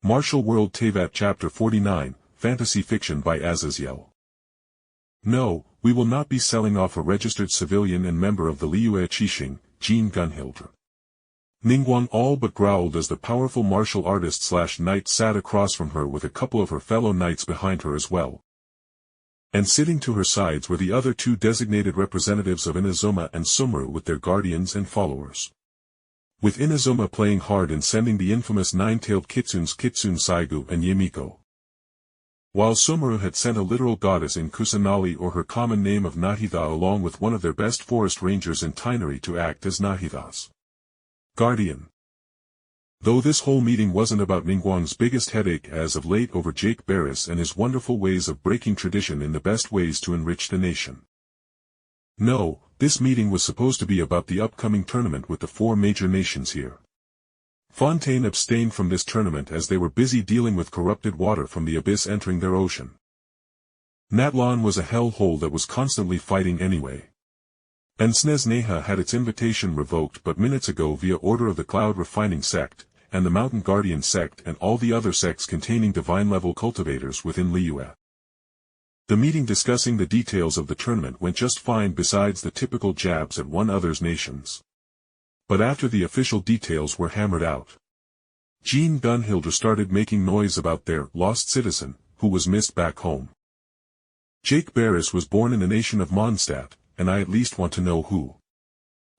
Martial World Teyvat Chapter 49, Fantasy Fiction by Azazyel. No, we will not be selling off a registered civilian and member of the Liyue Qixing, Gunhildr. Ningguang all but growled as the powerful martial artist/knight sat across from her with a couple of her fellow knights behind her as well. And sitting to her sides were the other two designated representatives of Inazuma and Sumeru with their guardians and followers. With Inazuma playing hard and sending the infamous nine-tailed Kitsunes Kitsune Saigu and Miko. While Sumeru had sent a literal goddess in Kusanali or her common name of Nahida along with one of their best forest rangers in Tighnari to act as Nahidas' guardian. Though this whole meeting wasn't about Ningguang's biggest headache as of late over Jake Barris and his wonderful ways of breaking tradition in the best ways to enrich the nation. No, this meeting was supposed to be about the upcoming tournament with the four major nations here. Fontaine abstained from this tournament as they were busy dealing with corrupted water from the abyss entering their ocean. Natlan was a hellhole that was constantly fighting anyway. And Snezneha had its invitation revoked but minutes ago via order of the Cloud Refining Sect, and the Mountain Guardian Sect and all the other sects containing divine-level cultivators within Liyue. The meeting discussing the details of the tournament went just fine besides the typical jabs at one other's nations. But after the official details were hammered out, Gunhildr started making noise about their lost citizen, who was missed back home. Jake Barris was born in the nation of Mondstadt, and I at least want to know who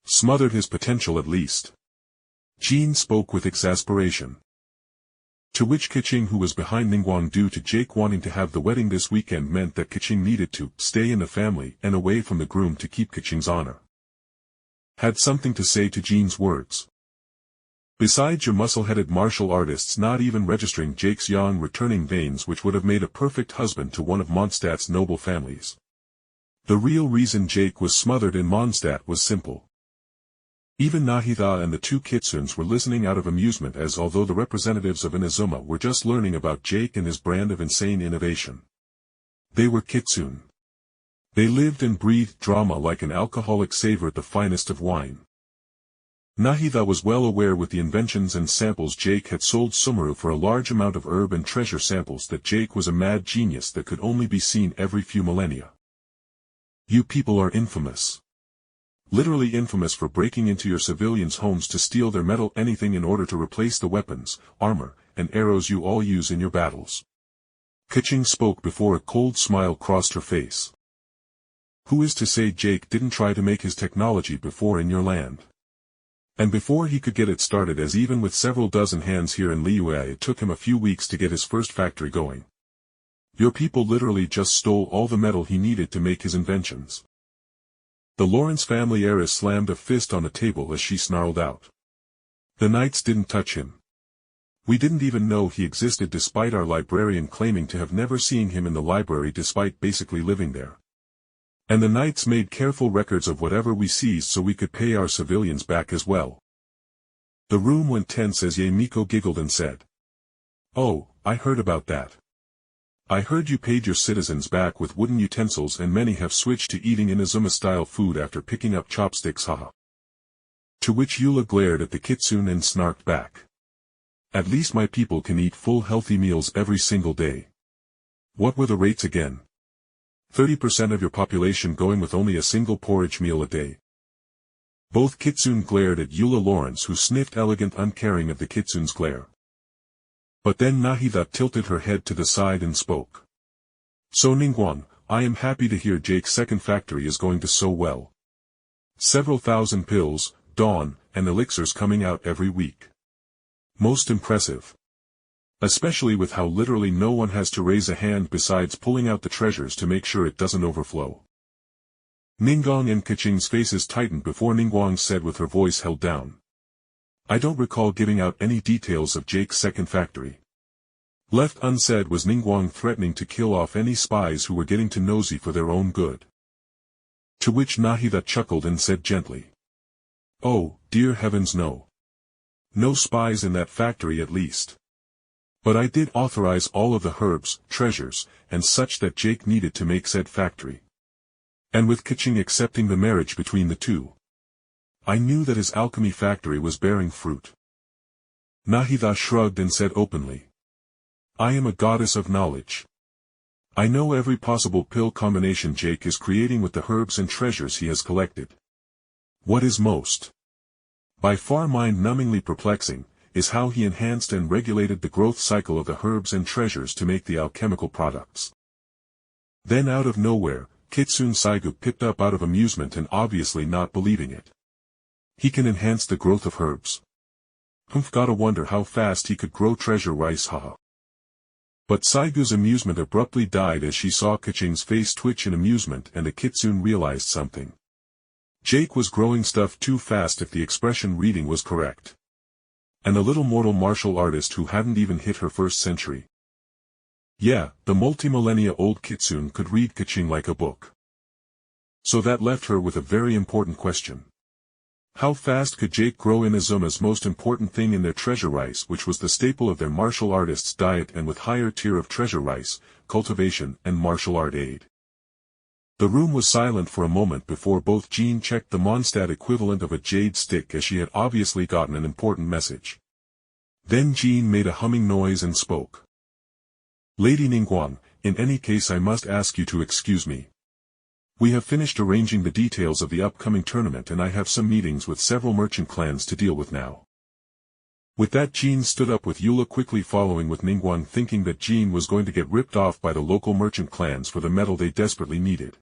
smothered his potential at least. Jean spoke with exasperation. To which Qixing, who was behind Ningguang due to Jake wanting to have the wedding this weekend, meant that Qixing needed to stay in the family and away from the groom to keep Qixing's honor. Had something to say to Jean's words. Besides your muscle-headed martial artists not even registering Jake's young returning veins, which would have made a perfect husband to one of Mondstadt's noble families. The real reason Jake was smothered in Mondstadt was simple. Even Nahida and the two Kitsunes were listening out of amusement, as although the representatives of Inazuma were just learning about Jake and his brand of insane innovation. They were Kitsune. They lived and breathed drama like an alcoholic savored the finest of wine. Nahida was well aware with the inventions and samples Jake had sold Sumeru for a large amount of herb and treasure samples that Jake was a mad genius that could only be seen every few millennia. You people are infamous. Literally infamous for breaking into your civilians' homes to steal their metal anything in order to replace the weapons, armor, and arrows you all use in your battles. Qixing spoke before a cold smile crossed her face. Who is to say Jake didn't try to make his technology before in your land? And before he could get it started, as even with several dozen hands here in Liyue it took him a few weeks to get his first factory going. Your people literally just stole all the metal he needed to make his inventions. The Lawrence family heiress slammed a fist on the table as she snarled out. The knights didn't touch him. We didn't even know he existed despite our librarian claiming to have never seen him in the library despite basically living there. And the knights made careful records of whatever we seized so we could pay our civilians back as well. The room went tense as Miko giggled and said, "Oh, I heard about that. I heard you paid your citizens back with wooden utensils and many have switched to eating Inazuma-style food after picking up chopsticks, haha." To which Eula glared at the Kitsune and snarked back. At least my people can eat full healthy meals every single day. What were the rates again? 30% of your population going with only a single porridge meal a day. Both Kitsune glared at Eula Lawrence, who sniffed elegant uncaring of the Kitsune's glare. But then Nahida tilted her head to the side and spoke. So Ningguang, I am happy to hear Jake's second factory is going to so well. Several thousand pills, dawn, and elixirs coming out every week. Most impressive. Especially with how literally no one has to raise a hand besides pulling out the treasures to make sure it doesn't overflow. Ningguang and Qixing's faces tightened before Ningguang said with her voice held down. I don't recall giving out any details of Jake's second factory. Left unsaid was Ningguang threatening to kill off any spies who were getting too nosy for their own good. To which Nahida chuckled and said gently. Oh, dear heavens, no. No spies in that factory at least. But I did authorize all of the herbs, treasures, and such that Jake needed to make said factory. And with Qixing accepting the marriage between the two, I knew that his alchemy factory was bearing fruit. Nahida shrugged and said openly. I am a goddess of knowledge. I know every possible pill combination Jake is creating with the herbs and treasures he has collected. What is most, by far mind-numbingly perplexing, is how he enhanced and regulated the growth cycle of the herbs and treasures to make the alchemical products. Then out of nowhere, Kitsune Saigu picked up out of amusement and obviously not believing it. He can enhance the growth of herbs. Gotta wonder how fast he could grow treasure rice, haha. But Saigu's amusement abruptly died as she saw Qixing's face twitch in amusement and the Kitsune realized something. Jake was growing stuff too fast if the expression reading was correct. And the little mortal martial artist who hadn't even hit her first century. Yeah, the multi-millennia-old Kitsune could read Qixing like a book. So that left her with a very important question. How fast could Jake grow Inazuma's most important thing in their treasure rice, which was the staple of their martial artist's diet, and with higher tier of treasure rice, cultivation and martial art aid? The room was silent for a moment before both Jean checked the Mondstadt equivalent of a jade stick, as she had obviously gotten an important message. Then Jean made a humming noise and spoke. Lady Ningguang, in any case I must ask you to excuse me. We have finished arranging the details of the upcoming tournament and I have some meetings with several merchant clans to deal with now. With that Jean stood up, with Eula quickly following, with Ningguang thinking that Jean was going to get ripped off by the local merchant clans for the metal they desperately needed.